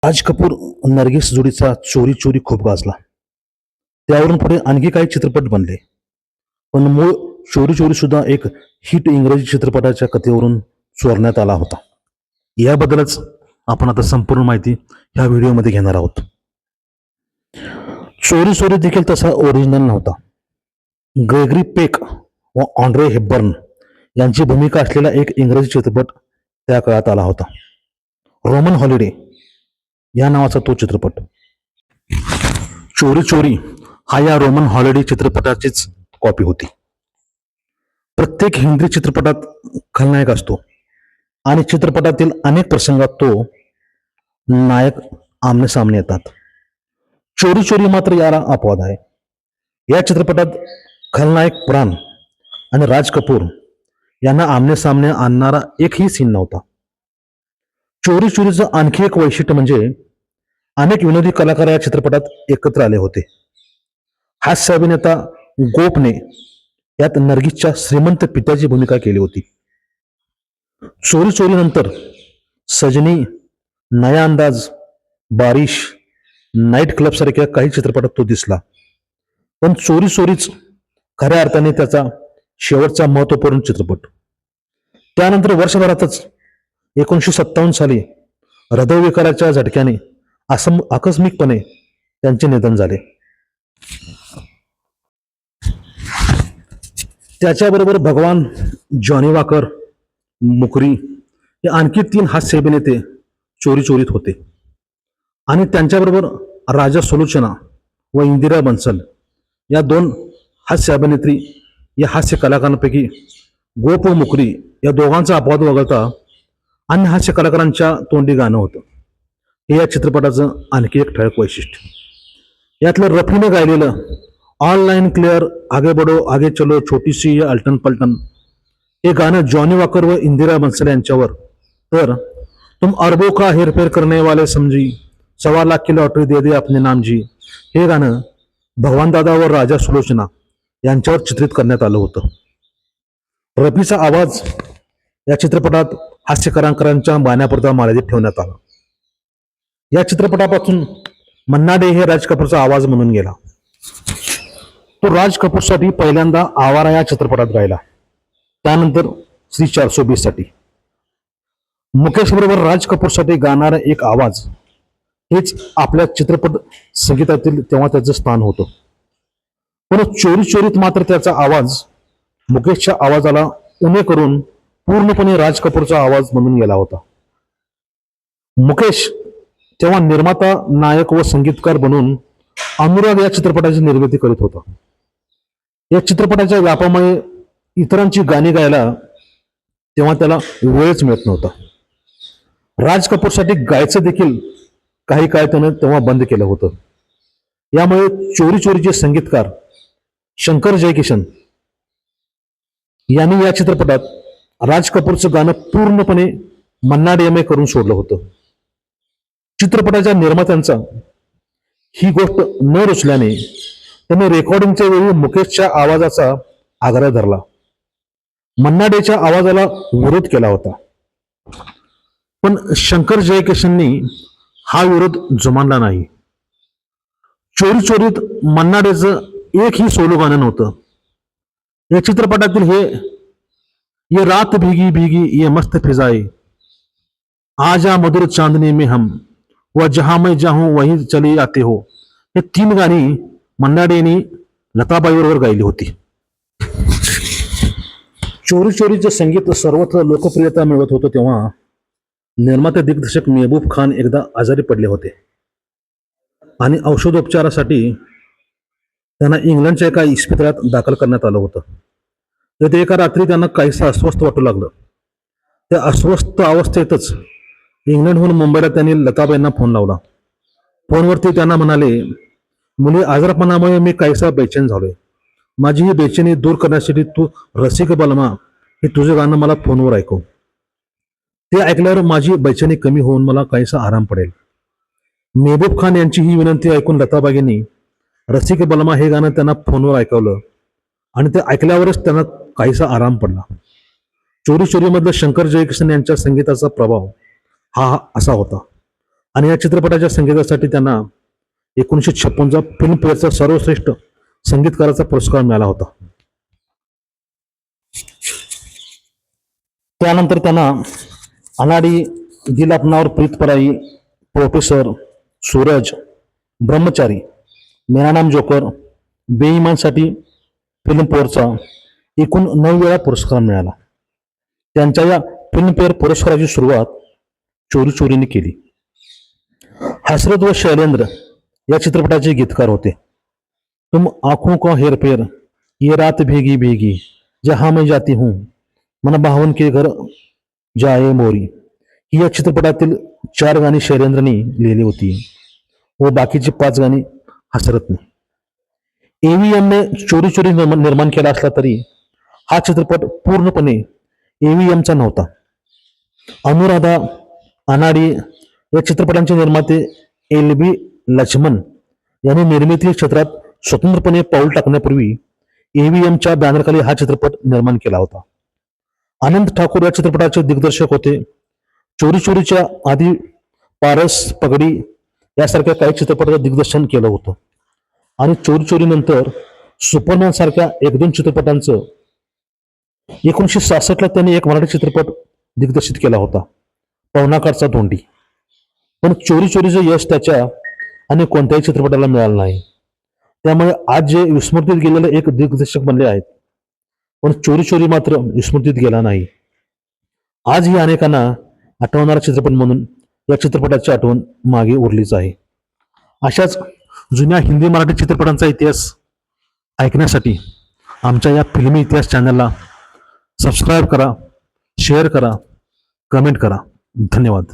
राज कपूर नर्गिस जोडीचा चोरी चोरी खूप गाजला. त्यावरून पुढे आणखी काही चित्रपट बनले, पण मूळ चोरी चोरी सुद्धा एक हिट इंग्रजी चित्रपटाच्या कथेवरून चोरण्यात आला होता. याबद्दलच आपण आता संपूर्ण माहिती ह्या व्हिडिओमध्ये घेणार आहोत. चोरी चोरी देखील तसा ओरिजिनल नव्हता. ग्रेगरी पेक व ऑन्ड्रे हेपबर्न यांची भूमिका असलेला एक इंग्रजी चित्रपट त्या काळात आला होता. रोमन हॉलिडे या नावाचा तो चित्रपट. चोरी चोरी हा या रोमन हॉलिडे चित्रपटाचीच कॉपी होती. प्रत्येक हिंदी चित्रपटात खलनायक असतो आणि चित्रपटातील अनेक प्रसंगात तो नायक आमने सामने येतात. चोरी चोरी मात्र याला अपवाद आहे. या चित्रपटात खलनायक प्राण आणि राज कपूर यांना आमने सामने आणणारा एकही सीन नव्हता. चोरी चोरीचं आणखी एक वैशिष्ट्य म्हणजे अनेक विनोदी कलाकार या चित्रपटात एकत्र आले होते. हास्य अभिनेता गोपने यात नर्गिसच्या श्रीमंत पित्याची भूमिका केली होती. चोरी चोरी नंतर सजनी, नया अंदाज, बारिश, नाईट क्लब सारख्या काही चित्रपटात तो दिसला, पण चोरी चोरीच खऱ्या अर्थाने त्याचा शेवटचा महत्वपूर्ण चित्रपट. त्यानंतर वर्षभरातच 1957 साली हृदयविकाराच्या झटक्याने आकस्मिकपणे त्यांचे निधन झाले. त्याच्याबरोबर भगवान, जॉनी वॉकर, मुकरी हे आणखी 3 हास्य अभिनेते चोरी चोरीत होते आणि त्यांच्याबरोबर राजा सुलोचना व इंदिरा बन्सल या 2 हास्य अभिनेत्री या हास्य कलाकारांपैकी गोप व मुकरी या दोघांचा अपवाद वगळता अन्य हास्य कलाकारांच्या तोंडी गाणं होतं. हे या चित्रपटाचं आणखी एक ठळक वैशिष्ट्य. यातलं रफीने गायलेलं ऑनलाईन क्लिअर, आगे बडो आगे चलो, छोटी सी अल्टन पलटन हे गाणं जॉनी वॉकर व इंदिरा बन्सल यांच्यावर, तर तुम अरबों का हेरफेर करने वाले समझी, 1.25 लाख की लॉटरी दे दे अपने नाम जी हे गाणं भगवान दादा व राजा सुलोचना यांच्यावर चित्रित करण्यात आलं होतं. रफीचा आवाज या चित्रपटात हास्य कलाकारांच्या गाण्यापुरता मर्यादित ठेवण्यात आला. या चित्रपटापासून मन्ना डे हे राज कपूरचा आवाज म्हणून गेला. तो राज कपूरसाठी पहिल्यांदा आवारा या चित्रपटात गायला, त्यानंतर श्री 420 साठी. मुकेश बरोबर राज कपूरसाठी गाणारा एक आवाज हेच आपल्या चित्रपट संगीतातील तेव्हा त्याचं स्थान होतं. पण चोरी चोरीत मात्र त्याचा आवाज मुकेशच्या आवाजाला उणे करून पूर्णपणे राज कपूरचा आवाज म्हणून गेला होता. मुकेश तेव्हा निर्माता, नायक व संगीतकार बनून अनुराग या चित्रपटाची निर्मिती करीत होता. या चित्रपटाच्या व्यापामुळे इतरांची गाणी गायला तेव्हा त्याला वेळच मिळत नव्हता. राज कपूरसाठी गायचं देखील काही काळ त्यानं तेव्हा बंद केलं होतं. यामुळे चोरी चोरीचे संगीतकार शंकर जयकिशन यांनी या चित्रपटात राज कपूरचं गाणं पूर्णपणे मन्ना डे करून सोडलं होतं. चित्रपटाच्या निर्मात्यांचा ही गोष्ट न रुचल्याने त्यांनी रेकॉर्डिंगच्या वेळी मुकेशच्या आवाजाचा आग्रह धरला. मन्ना डेच्या आवाजाला विरोध केला होता, पण शंकर जयकिशननी हा विरोध जुमानला नाही. चोरी चोरीत मन्ना डेचं एकही सोलो गाणं नव्हतं. या चित्रपटातील ये रात भीगी भीगी ये मस्त फिजाए, आजा मधुर चांदनी में हम, व जहां मैं जाहूं वहीं चले आते हो हे 3 गाणी मन्ना डेनी लताबाईबरोबर गायली होती. चोरी चोरीचं संगीत सर्वत्र लोकप्रियता मिळवत होतं तेव्हा निर्माते दिग्दर्शक मेहबूब खान एकदा आजारी पडले होते आणि औषधोपचारासाठी त्यांना इंग्लंडच्या एका इस्पितळात दाखल करण्यात आलं होतं. तर एका रात्री त्यांना काहीसं अस्वस्थ वाटू लागलं. त्या अस्वस्थ अवस्थेतच इंग्लंडहून मुंबईला त्यांनी लताबाईंना फोन लावला. फोनवरती त्यांना म्हणाले, मुली आजारपणामुळे मी काहीसा बेचैन झालोय. माझी ही बेचैनी दूर करण्यासाठी तू रसिक बलमा हे तुझं गाणं मला फोनवर ऐकव. ते ऐकल्यावर माझी बेचैनी कमी होऊन मला काहीसा आराम पडेल. मेहबूब खान यांची ही विनंती ऐकून लताबाईंनी रसिक बलमा हे गाणं त्यांना फोनवर ऐकवलं आणि ते ऐकल्यावरच त्यांना काहीसा आराम पडला. चोरी चोरीमधलं शंकर जयकिशन यांच्या संगीताचा प्रभाव हा असा होता आणि या चित्रपटाच्या संगीतासाठी त्यांना 1956चा फिल्मफेअरचा सर्वश्रेष्ठ संगीतकाराचा पुरस्कार मिळाला होता. त्यानंतर त्यांना अनाडी, दिल अपनावर प्रीत पराई, प्रोफेसर, सूरज, ब्रह्मचारी, मेरा नाम जोकर, बेईमानसाठी फिल्मफेअरचा एकूण 9 वेळा पुरस्कार मिळाला. त्यांच्या या फिल्मफेअर पुरस्काराची सुरुवात चोरी चोरीने केली. हसरत व शैलेंद्र या चित्रपटाचे गीतकार होते. तुम आंखों का हेरफेर, ये रात भीगी भीगी, जहां मैं जाती हूं, मन भावन के घर जाए मोरी ही या चित्रपटातील 4 गाणी शैलेंद्रनी लिहिली होती व बाकीची 5 गाणी हसरतने. एव्हीएमने चोरी चोरी निर्माण केला असला तरी हा चित्रपट पूर्णपणे एव्हीएमचा नव्हता. अनुराधा, अनाडी या चित्रपटांचे निर्माते LB लक्ष्मण यांनी निर्मिती क्षेत्रात स्वतंत्रपणे पाऊल टाकण्यापूर्वी एव्हीएमच्या बॅनरखाली हा चित्रपट निर्माण केला होता. आनंद ठाकूर या चित्रपटाचे दिग्दर्शक होते. चोरी चोरीच्या आधी पारस, पगडी यासारख्या काही चित्रपटाचं दिग्दर्शन केलं होतं आणि चोरी चोरी नंतर सुपरमॅन सारख्या 1-2 चित्रपटांचं 1966ला त्यांनी एक मराठी चित्रपट दिग्दर्शित केला होता, पवनाकडचा धोंडी. पण चोरी चोरीचं यश त्याच्या आणि कोणत्याही चित्रपटाला मिळालं नाही. त्यामुळे आज जे विस्मृतीत गेलेले एक दिग्दर्शक बनले आहेत, पण चोरी चोरी मात्र विस्मृतीत गेला नाही. आजही अनेकांना आठवणारा चित्रपट म्हणून या चित्रपटाची आठवण मागे उरलीच आहे. अशाच जुन्या हिंदी मराठी चित्रपटांचा इतिहास ऐकण्यासाठी आमच्या या फिल्मी इतिहास चॅनलला सबस्क्राईब करा, शेअर करा, कमेंट करा. धन्यवाद.